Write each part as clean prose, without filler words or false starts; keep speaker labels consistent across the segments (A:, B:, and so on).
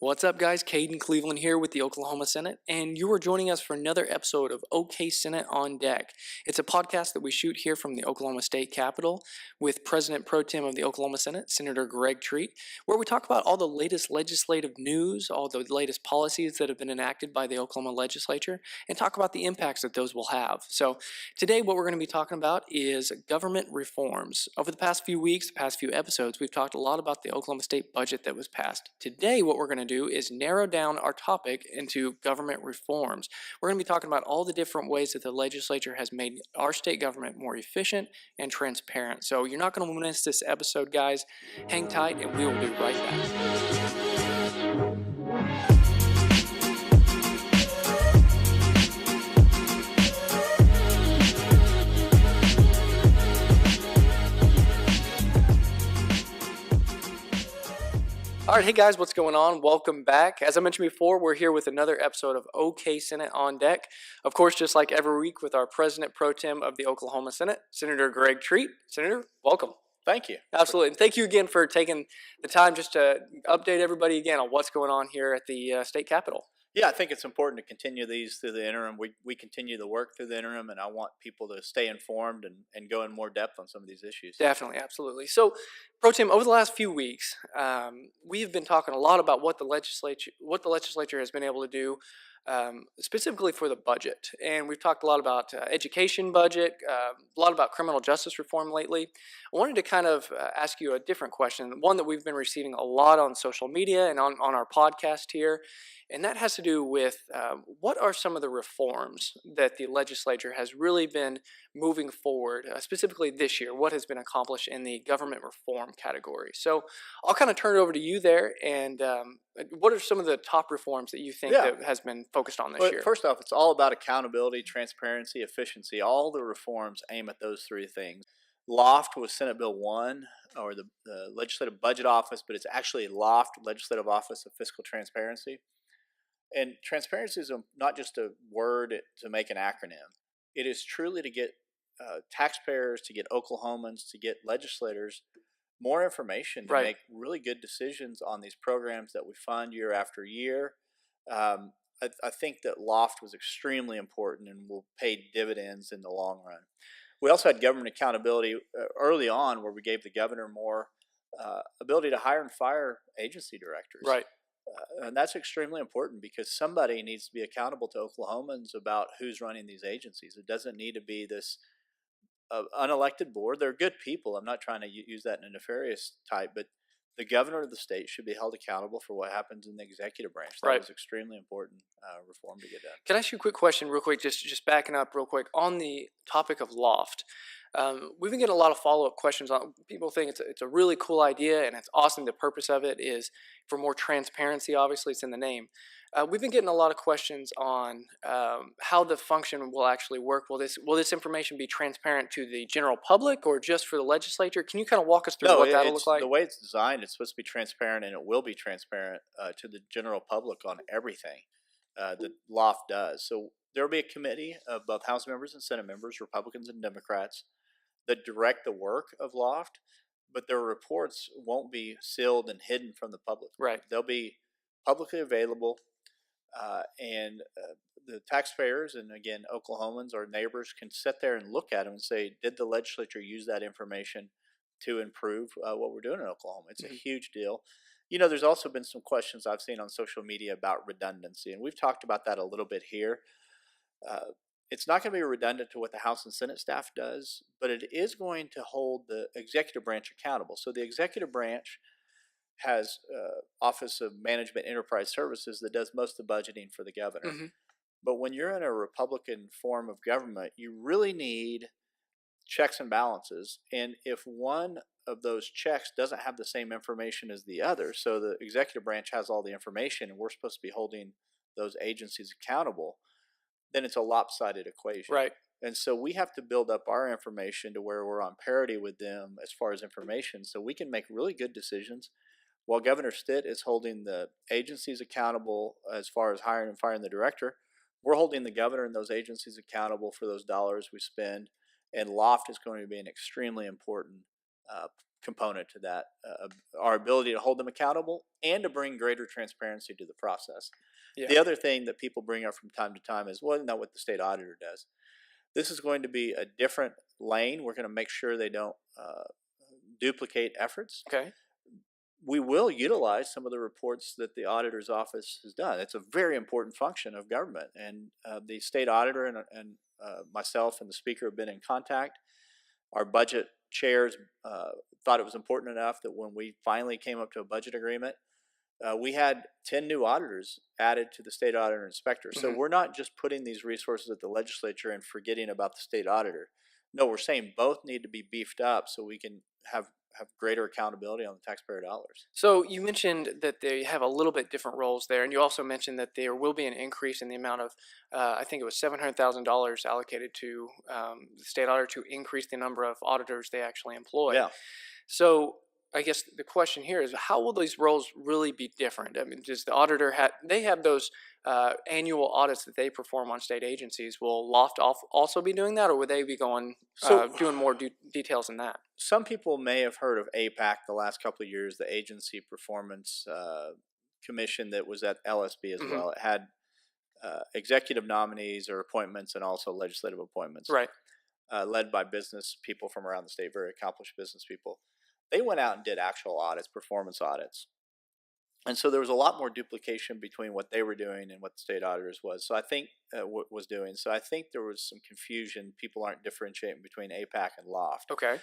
A: What's up, guys? Caden Cleveland here with the Oklahoma Senate, and you are joining us for another episode of OK Senate on Deck. It's a podcast that we shoot here from the Oklahoma State Capitol with President Pro Tem of the Oklahoma Senate, Senator Greg Treat, where we talk about all the latest legislative news, all the latest policies that have been enacted by the Oklahoma legislature, and talk about the impacts that those will have. So today what we're going to be talking about is government reforms. Over the past few weeks, the past few episodes, we've talked a lot about the Oklahoma State budget that was passed. Today what we're going to do is narrow down our topic into government reforms. We're going to be talking about all the different ways that the legislature has made our state government more efficient and transparent. So you're not going to miss this episode, guys. Hang tight, and we will be right back. All right, hey guys, what's going on? Welcome back. As I mentioned before, we're here with another episode of OK Senate on Deck. Of course, just like every week with our President Pro Tem of the Oklahoma Senate, Senator Greg Treat. Senator, welcome.
B: Thank you.
A: Absolutely. And thank you again for taking the time just to update everybody again on what's going on here at the state capitol.
B: Yeah, I think it's important to continue these through the interim. We continue the work through the interim, and I want people to stay informed and go in more depth on some of these issues.
A: Definitely, absolutely. So, Pro Tem, over the last few weeks, we've been talking a lot about what the legislature has been able to do, specifically for the budget. And we've talked a lot about education budget, a lot about criminal justice reform lately. I wanted to kind of ask you a different question, one that we've been receiving a lot on social media and on our podcast here. And that has to do with what are some of the reforms that the legislature has really been moving forward, specifically this year, what has been accomplished in the government reform category. So I'll kind of turn it over to you there. And what are some of the top reforms that you think that has been focused on this year?
B: First off, it's all about accountability, transparency, efficiency. All the reforms aim at those three things. LOFT was Senate Bill 1, or the Legislative Budget Office, but it's actually LOFT, Legislative Office of Fiscal Transparency. And transparency is not just a word to make an acronym. It is truly to get taxpayers, to get Oklahomans, to get legislators more information to make really good decisions on these programs that we fund year after year. I think that LOFT was extremely important and will pay dividends in the long run. We also had government accountability early on, where we gave the governor more ability to hire and fire agency directors.
A: Right.
B: And that's extremely important, because somebody needs to be accountable to Oklahomans about who's running these agencies. It doesn't need to be this unelected board. They're good people. I'm not trying to use that in a nefarious type, but the governor of the state should be held accountable for what happens in the executive branch. That was extremely important reform to get done.
A: Can I ask you a quick question real quick, just backing up real quick on the topic of LOFT? We've been getting a lot of follow-up questions on. People think it's a really cool idea and it's awesome. The purpose of it is for more transparency. Obviously, it's in the name. We've been getting a lot of questions on how the function will actually work. Will this information be transparent to the general public or just for the legislature? Can you kind of walk us through what that'll look like?
B: The way it's designed, it's supposed to be transparent, and it will be transparent to the general public on everything that LOFT does. So there will be a committee of both House members and Senate members, Republicans and Democrats, that direct the work of LOFT, but their reports won't be sealed and hidden from the public.
A: Right.
B: They'll be publicly available, and the taxpayers, and again, Oklahomans or neighbors, can sit there and look at them and say, did the legislature use that information to improve what we're doing in Oklahoma? It's a huge deal. You know, there's also been some questions I've seen on social media about redundancy, and we've talked about that a little bit here. It's not going to be redundant to what the House and Senate staff does, but it is going to hold the executive branch accountable. So the executive branch has Office of Management Enterprise Services that does most of the budgeting for the governor. But when you're in a Republican form of government, you really need checks and balances. And if one of those checks doesn't have the same information as the other, so the executive branch has all the information and we're supposed to be holding those agencies accountable, then it's a lopsided equation.
A: Right.
B: And so we have to build up our information to where we're on parity with them as far as information, so we can make really good decisions. While Governor Stitt is holding the agencies accountable as far as hiring and firing the director, we're holding the governor and those agencies accountable for those dollars we spend. And LOFT is going to be an extremely important component to that, our ability to hold them accountable and to bring greater transparency to the process.
A: Yeah.
B: The other thing that people bring up from time to time is, well, isn't that what the state auditor does? This is going to be a different lane. We're going to make sure they don't duplicate efforts.
A: Okay.
B: We will utilize some of the reports that the auditor's office has done. It's a very important function of government, and the state auditor and myself and the speaker have been in contact. Our budget chairs thought it was important enough that when we finally came up to a budget agreement, we had 10 new auditors added to the state auditor inspector. So we're not just putting these resources at the legislature and forgetting about the state auditor. No, we're saying both need to be beefed up so we can have greater accountability on the taxpayer dollars.
A: So you mentioned that they have a little bit different roles there, and you also mentioned that there will be an increase in the amount of, I think it was $700,000 allocated to the state auditor to increase the number of auditors they actually employ.
B: Yeah.
A: So I guess the question here is, how will these roles really be different? I mean, does the auditor they have those annual audits that they perform on state agencies? Will Loft also be doing that, or would they be going doing more details than that?
B: Some people may have heard of APAC the last couple of years, the Agency Performance Commission that was at LSB as well. It had executive nominees or appointments and also legislative appointments.
A: Right.
B: Led by business people from around the state, very accomplished business people. They went out and did actual audits, performance audits. And so there was a lot more duplication between what they were doing and what the state auditors was doing. So I think there was some confusion. People aren't differentiating between APAC and Loft.
A: Okay.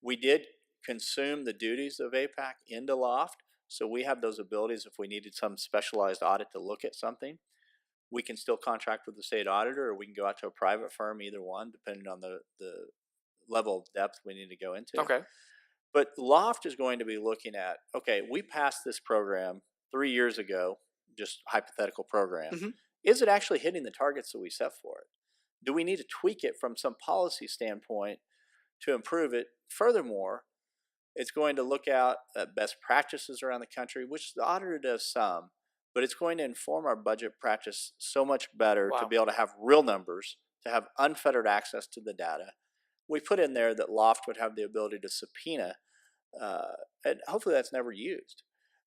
B: We did consume the duties of APAC into Loft, so we have those abilities if we needed some specialized audit to look at something. We can still contract with the state auditor, or we can go out to a private firm, either one, depending on the level of depth we need to go into.
A: Okay.
B: But Loft is going to be looking at, okay, we passed this program 3 years ago, just hypothetical program. Is it actually hitting the targets that we set for it? Do we need to tweak it from some policy standpoint to improve it? Furthermore, it's going to look out at best practices around the country, which the auditor does some, but it's going to inform our budget practice so much better to be able to have real numbers, to have unfettered access to the data. We put in there that Loft would have the ability to subpoena, and hopefully that's never used.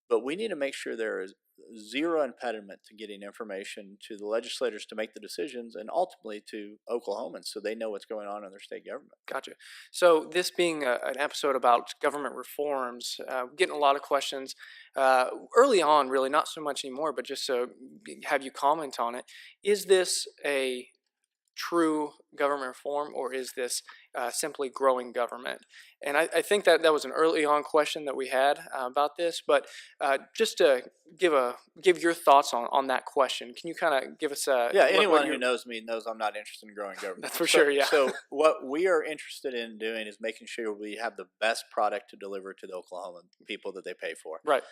B: But we need to make sure there is zero impediment to getting information to the legislators to make the decisions, and ultimately to Oklahomans so they know what's going on in their state government.
A: Gotcha. So this being an episode about government reforms, getting a lot of questions early on, really, not so much anymore, but just so have you comment on it. Is this a true government reform, or is this simply growing government? And I think that was an early on question that we had about this, but just to give your thoughts on that question, can you kind of give us a...
B: Yeah, anyone who knows me knows I'm not interested in growing government.
A: That's for sure, yeah.
B: So what we are interested in doing is making sure we have the best product to deliver to the Oklahoma people that they pay for.
A: Right.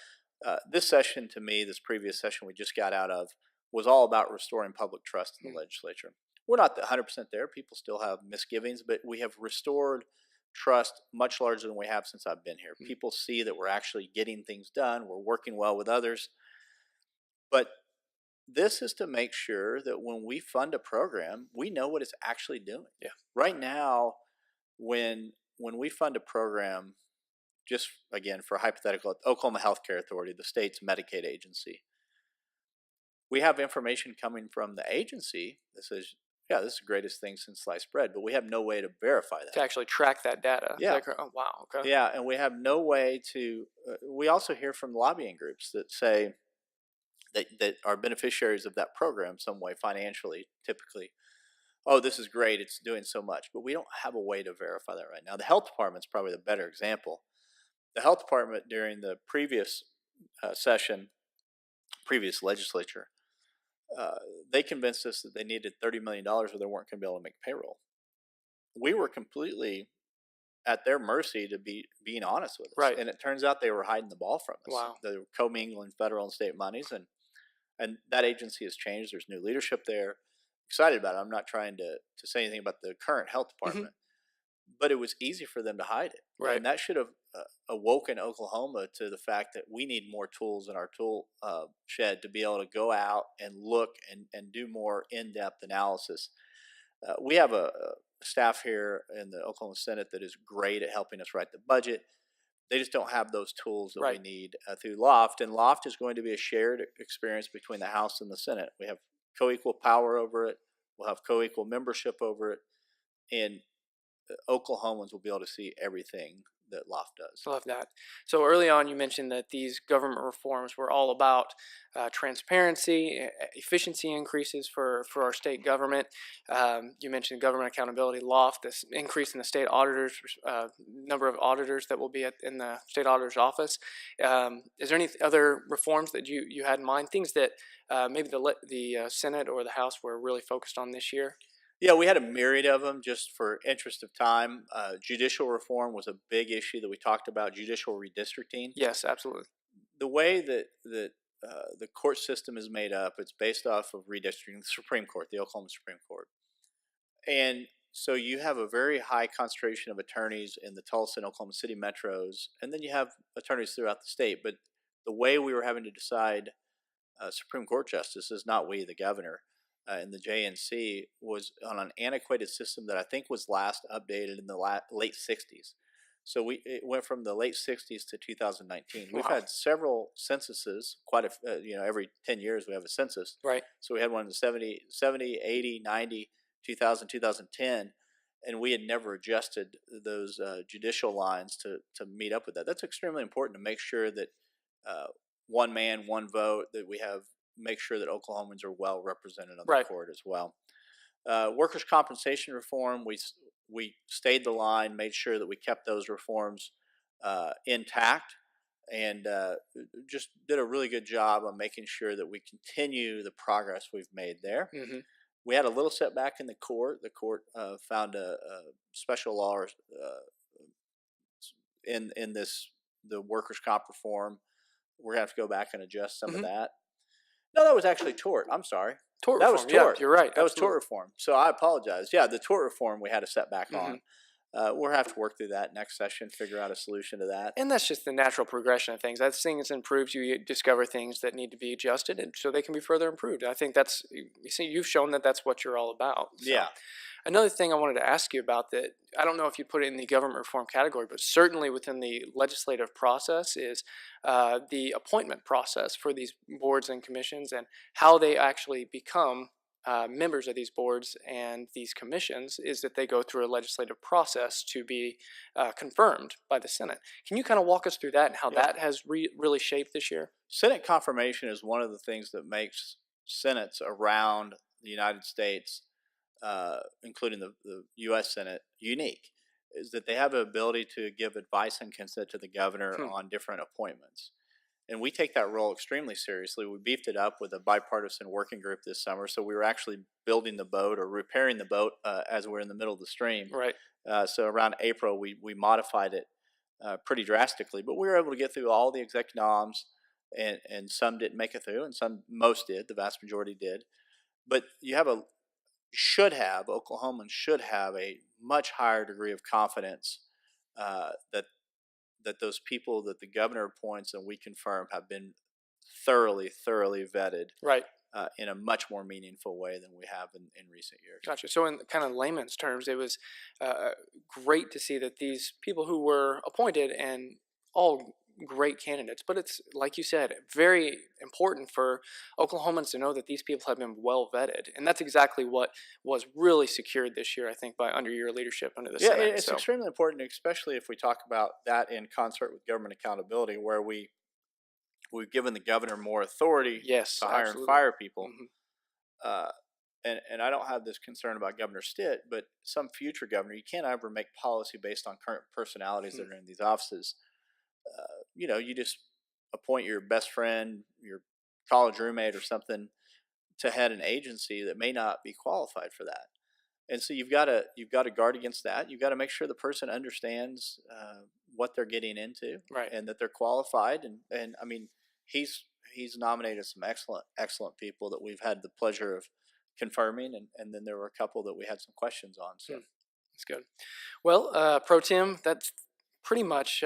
B: This session, to me, this previous session we just got out of, was all about restoring public trust in the legislature. We're not 100% there. People still have misgivings, but we have restored trust much larger than we have since I've been here. People see that we're actually getting things done. We're working well with others. But this is to make sure that when we fund a program, we know what it's actually doing.
A: Yeah.
B: Right now, when we fund a program, just again for hypothetical, Oklahoma Healthcare Authority, the state's Medicaid agency, we have information coming from the agency that says, yeah, this is the greatest thing since sliced bread, but we have no way to verify that.
A: To actually track that data.
B: Yeah.
A: Oh, wow, okay.
B: Yeah, and we have no way to, we also hear from lobbying groups that say that are beneficiaries of that program some way financially, typically. Oh, this is great, it's doing so much, but we don't have a way to verify that right now. The health department's probably the better example. The health department during the previous previous legislature, they convinced us that they needed $30 million or they weren't going to be able to make payroll. We were completely at their mercy to being honest with us.
A: Right.
B: And it turns out they were hiding the ball from us.
A: Wow.
B: They were commingling federal and state monies, and that agency has changed. There's new leadership there. Excited about it. I'm not trying to say anything about the current health department, but it was easy for them to hide it.
A: Right.
B: And that should have awoken Oklahoma to the fact that we need more tools in our tool shed to be able to go out and look and do more in-depth analysis. We have a staff here in the Oklahoma Senate that is great at helping us write the budget. They just don't have those tools that we
A: Right.
B: need through Loft. And Loft is going to be a shared experience between the House and the Senate. We have co-equal power over it. We'll have co-equal membership over it, and Oklahomans will be able to see everything that Loft does.
A: Love that. So early on, you mentioned that these government reforms were all about transparency, efficiency increases for our state government. You mentioned government accountability, loft, this increase in the state auditors, number of auditors that will be in the state auditor's office. Is there any other reforms that you had in mind? Things that maybe the Senate or the House were really focused on this year?
B: Yeah, we had a myriad of them just for interest of time. Judicial reform was a big issue that we talked about, judicial redistricting.
A: Yes, absolutely.
B: The way that the court system is made up, it's based off of redistricting the Supreme Court, the Oklahoma Supreme Court. And so you have a very high concentration of attorneys in the Tulsa and Oklahoma City metros, and then you have attorneys throughout the state. But the way we were having to decide Supreme Court justices, not we, the governor, in the JNC, was on an antiquated system that I think was last updated in the late 60s. So it went from the late 60s to 2019. We've
A: Wow.
B: had several censuses, every 10 years we have a census.
A: Right.
B: So we had one in the 70, 80, 90, 2000, 2010, and we had never adjusted those judicial lines to meet up with that. That's extremely important to make sure that one man, one vote, that we have, make sure that Oklahomans are well represented on the
A: Right.
B: court as well. Workers' compensation reform, we stayed the line, made sure that we kept those reforms intact, and just did a really good job on making sure that we continue the progress we've made there.
A: Mm-hmm.
B: We had a little setback in the court. The court found a special law in the workers' comp reform. We're gonna have to go back and adjust some of
A: Mm-hmm.
B: that. No, that was actually tort. I'm sorry.
A: Tort
B: That
A: reform.
B: was tort.
A: Yeah, you're right.
B: That was
A: Absolutely.
B: tort reform. So I apologize. Yeah, the tort reform we had a setback
A: Mm-hmm.
B: on. We'll have to work through that next session, figure out a solution to that.
A: And that's just the natural progression of things. As things improve, you discover things that need to be adjusted, and so they can be further improved. I think you've shown that that's what you're all about. So.
B: Yeah.
A: Another thing I wanted to ask you about that I don't know if you put it in the government reform category, but certainly within the legislative process is the appointment process for these boards and commissions and how they actually become members of these boards and these commissions is that they go through a legislative process to be confirmed by the Senate. Can you kind of walk us through that and how that has really shaped this year?
B: Senate confirmation is one of the things that makes senates around the United States, including the U.S. Senate, unique. Is that they have the ability to give advice and consent to the governor on different appointments. And we take that role extremely seriously. We beefed it up with a bipartisan working group this summer. So we were actually building the boat or repairing the boat as we're in the middle of the stream.
A: Right.
B: So around April, we modified it pretty drastically. But we were able to get through all the exec noms, and some didn't make it through, and most did. The vast majority did. But Oklahomans should have a much higher degree of confidence that those people that the governor appoints and we confirm have been thoroughly vetted
A: Right.
B: in a much more meaningful way than we have in recent years.
A: Gotcha. So in kind of layman's terms, it was great to see that these people who were appointed and all great candidates, but it's like you said, very important for Oklahomans to know that these people have been well vetted, and that's exactly what was really secured this year, I think, under your leadership under the Senate.
B: It's extremely important, especially if we talk about that in concert with government accountability, where we've given the governor more authority to hire and fire people. Mm-hmm. And I don't have this concern about Governor Stitt, but some future governor, you can't ever make policy based on current personalities that are in these offices. You just appoint your best friend, your college roommate or something to head an agency that may not be qualified for that. And so you've got to guard against that. You've got to make sure the person understands what they're getting into,
A: right,
B: and that they're qualified. And I mean, he's nominated some excellent people that we've had the pleasure of confirming, and then there were a couple that we had some questions on. So
A: that's good. Well, Pro Tem, that's pretty much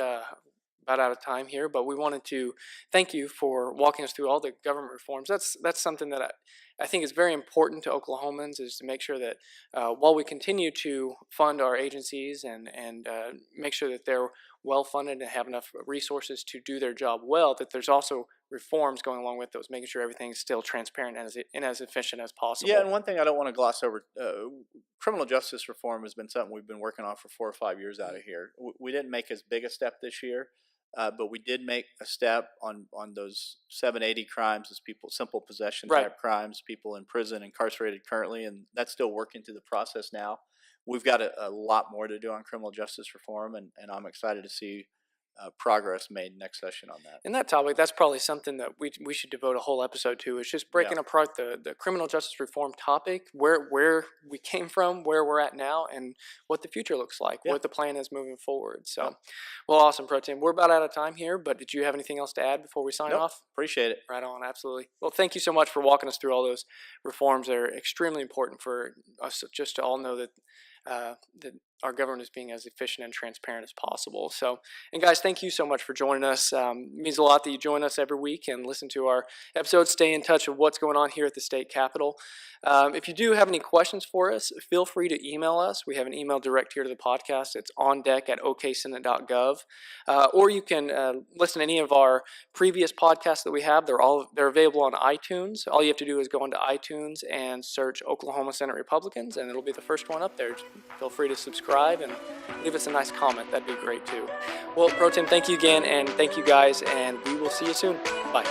A: about out of time here, but we wanted to thank you for walking us through all the government reforms. That's something that I think is very important to Oklahomans, is to make sure that while we continue to fund our agencies and make sure that they're well funded and have enough resources to do their job well, that there's also reforms going along with those, making sure everything's still transparent and as efficient as possible.
B: Yeah, and one thing I don't want to gloss over, criminal justice reform has been something we've been working on for 4 or 5 years out of here. We didn't make as big a step this year, but we did make a step on those 780 crimes as people simple possession
A: Right.
B: type crimes, people in prison incarcerated currently, and that's still working through the process now. We've got a lot more to do on criminal justice reform, and I'm excited to see progress made next session on that.
A: And that topic, that's probably something that we should devote a whole episode to. Is just breaking
B: Yeah.
A: apart the criminal justice reform topic, where we came from, where we're at now, and what the future looks like,
B: Yeah.
A: what the plan is moving forward. So,
B: Yeah.
A: well, awesome, Pro Tem. We're about out of time here, but did you have anything else to add before we sign
B: Nope.
A: off?
B: Appreciate it.
A: Right on, absolutely. Well, thank you so much for walking us through all those reforms. They're extremely important for us just to all know that that our government is being as efficient and transparent as possible. So, and guys, thank you so much for joining us. It means a lot that you join us every week and listen to our episodes. Stay in touch with what's going on here at the state capitol. If you do have any questions for us, feel free to email us. We have an email direct here to the podcast. It's ondeck@oksenate.gov. Or you can listen to any of our previous podcasts that we have. They're available on iTunes. All you have to do is go into iTunes and search Oklahoma Senate Republicans, and it'll be the first one up there. Just feel free to subscribe and leave us a nice comment. That'd be great too. Well, Pro Tem, thank you again, and thank you guys, and we will see you soon. Bye.